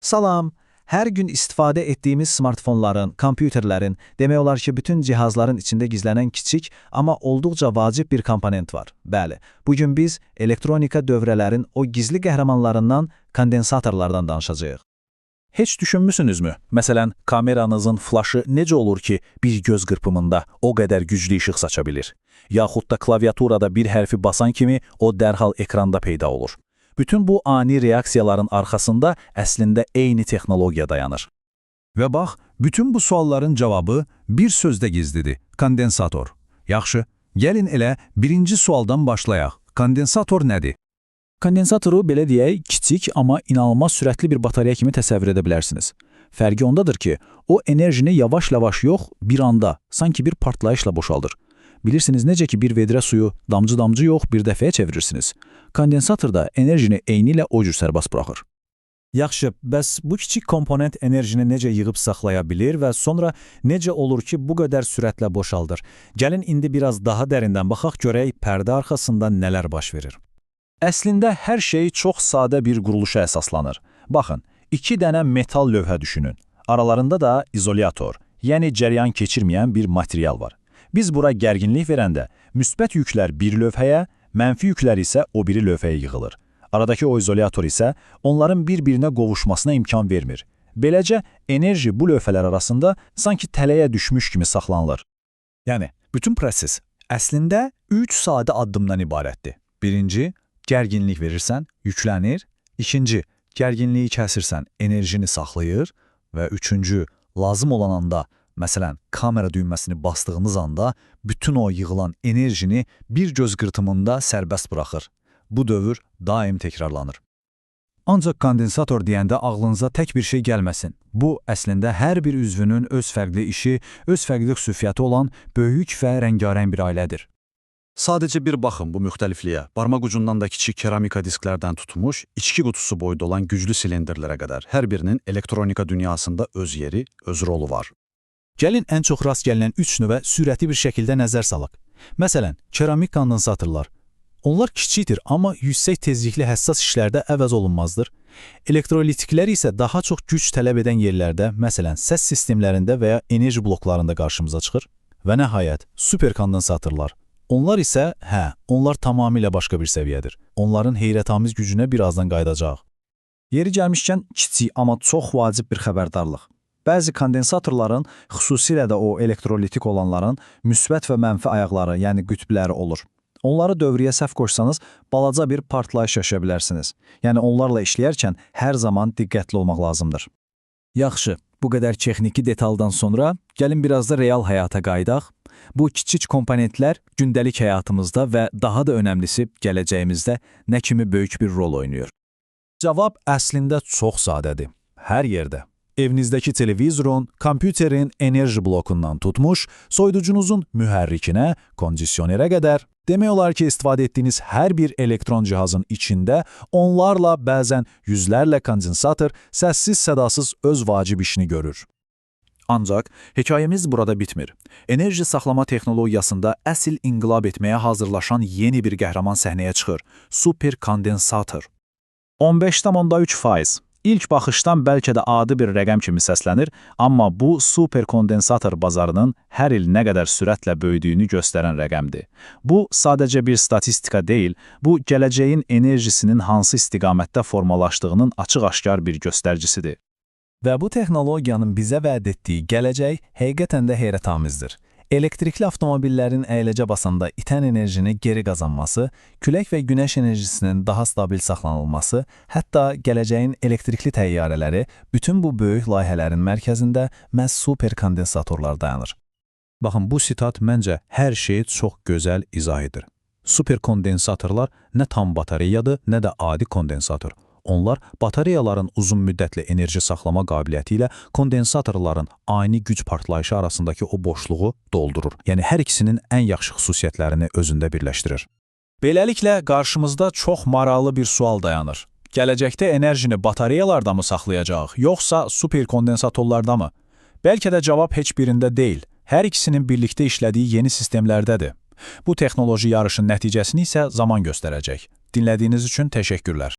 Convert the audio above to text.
Salam. Hər gün istifadə etdiyimiz smartfonların, kompüterlərin, demək olar ki, bütün cihazların içində gizlənən kiçik, amma olduqca vacib bir komponent var. Bəli, bugün biz elektronika dövrələrin o gizli qəhrəmanlarından, kondensatorlardan danışacağıq. Heç düşünmüsünüzmü? Məsələn, kameranızın flaşı necə olur ki, bir göz qırpımında o qədər güclü işıq saça bilir? Yaxud da klaviaturada bir hərfi basan kimi o dərhal ekranda peyda olur. Bütün bu ani reaksiyaların arxasında əslində eyni texnologiya dayanır. Və bax, bütün bu sualların cavabı bir sözdə gizlidir: kondensator. Yaxşı, gəlin elə birinci sualdan başlayaq. Kondensator nədir? Kondensatoru belə deyək, kiçik, amma inanılmaz sürətli bir batareya kimi təsəvvür edə bilərsiniz. Fərqi ondadır ki, o enerjini yavaş-yavaş yox, bir anda, sanki bir partlayışla boşaldır. Bilirsiniz necə ki bir vedrə suyu damcı-damcı yox, bir dəfəyə çevirirsiniz. Kondensator da enerjini eyni ilə o cür sərbəst buraxır. Yaxşı, bəs bu kiçik komponent enerjini necə yığıb saxlaya bilir və sonra necə olur ki, bu qədər sürətlə boşaldır? Gəlin indi biraz daha dərindən baxaq, görək pərdə arxasında nələr baş verir. Əslində hər şey çox sadə bir quruluşa əsaslanır. Baxın, iki dənə metal lövhə düşünün. Aralarında da izolyator, yəni cəryan keçirməyən bir material var. Biz bura gərginlik verəndə müsbət yüklər bir lövhəyə, mənfi yüklər isə o biri lövhəyə yığılır. Aradakı o izolyator isə onların bir-birinə qovuşmasına imkan vermir. Beləcə, enerji bu lövhələr arasında sanki tələyə düşmüş kimi saxlanılır. Yəni, bütün proses əslində 3 sadə addımdan ibarətdir. Birinci, gərginlik verirsən, yüklənir. İkinci, gərginliyi kəsirsən, enerjini saxlayır. Və üçüncü, lazım olan anda, məsələn, kamera düyməsini bastığınız anda bütün o yığılan enerjini bir göz qırpımında sərbəst buraxır. Bu dövr daim təkrarlanır. Ancaq kondensator deyəndə ağlınıza tək bir şey gəlməsin. Bu, əslində hər bir üzvünün öz fərqli işi, öz fərqli xüsusiyyəti olan böyük və rəngarəng bir ailədir. Sadəcə bir baxın bu müxtəlifliyə. Barmaq ucundan da kiçik keramika disklərdən tutmuş, içki qutusu boyda olan güclü silindirlərə qədər hər birinin elektronika dünyasında öz yeri, öz rolu var. Gəlin ən çox rast gəlinən 3 növə sürətli bir şəkildə nəzər salaq. Məsələn, keramik kondensatorlar. Onlar kiçikdir, amma yüksək tezlikli həssas işlərdə əvəz olunmazdır. Elektrolitiklər isə daha çox güc tələb edən yerlərdə, məsələn, səs sistemlərində və ya enerji bloklarında qarşımıza çıxır. Və nəhayət, superkondensatorlar. Onlar isə, onlar tamamilə başqa bir səviyyədir. Onların heyrətamiz gücünə birazdan qayıdacaq. Yeri gəlmişkən kiçik, amma çox vacib bir xəbərdarlıq. Bəzi kondensatorların, xüsusilə də o elektrolitik olanların müsbət və mənfi ayaqları, yəni qütbləri olur. Onları dövrəyə səhv qoşsanız, balaca bir partlayış yaşaya bilərsiniz. Yəni onlarla işləyərkən hər zaman diqqətli olmaq lazımdır. Yaxşı, bu qədər texniki detaldan sonra gəlin biraz da real həyata qayıdaq. Bu kiçik komponentlər gündəlik həyatımızda və daha da önəmlisi gələcəyimizdə nə kimi böyük bir rol oynayır? Cavab əslində çox sadədir. Hər yerdə. Evinizdəki televizorun, kompüterin enerji blokundan tutmuş, soyuducunuzun mühərrikinə, kondisionerə qədər, demək olar ki, istifadə etdiyiniz hər bir elektron cihazın içində onlarla, bəzən yüzlərlə kondensator səssiz-sədasız öz vacib işini görür. Ancaq hekayəmiz burada bitmir. Enerji saxlama texnologiyasında əsl inqilab etməyə hazırlaşan yeni bir qəhrəman səhnəyə çıxır. Superkondensator. 15,3%. İlk baxışdan bəlkə də adi bir rəqəm kimi səslənir, amma bu superkondensator bazarının hər il nə qədər sürətlə böyüdüyünü göstərən rəqəmdir. Bu sadəcə bir statistika deyil, bu gələcəyin enerjisinin hansı istiqamətdə formalaşdığının açıq-aşkar bir göstəricisidir. Və bu texnologiyanın bizə vəd etdiyi gələcək həqiqətən də heyrətamizdir. Elektrikli avtomobillərin əyləcə basanda itən enerjini geri qazanması, külək və günəş enerjisinin daha stabil saxlanılması, hətta gələcəyin elektrikli təyyarələri, bütün bu böyük layihələrin mərkəzində məhz superkondensatorlar dayanır. Baxın, bu sitat məncə hər şeyi çox gözəl izah edir. Superkondensatorlar nə tam batareyadır, nə də adi kondensator. Onlar batareyaların uzun müddətli enerji saxlama qabiliyyəti ilə kondensatorların ani güc partlayışı arasındakı o boşluğu doldurur. Yəni hər ikisinin ən yaxşı xüsusiyyətlərini özündə birləşdirir. Beləliklə, qarşımızda çox maraqlı bir sual dayanır. Gələcəkdə enerjini batareyalarda mı saxlayacaq, yoxsa superkondensatorlarda mı? Bəlkə də cavab heç birində deyil. Hər ikisinin birlikdə işlədiyi yeni sistemlərdədir. Bu texnoloji yarışın nəticəsini isə zaman göstərəcək. Dinlədiyiniz üçün təşəkkürlər.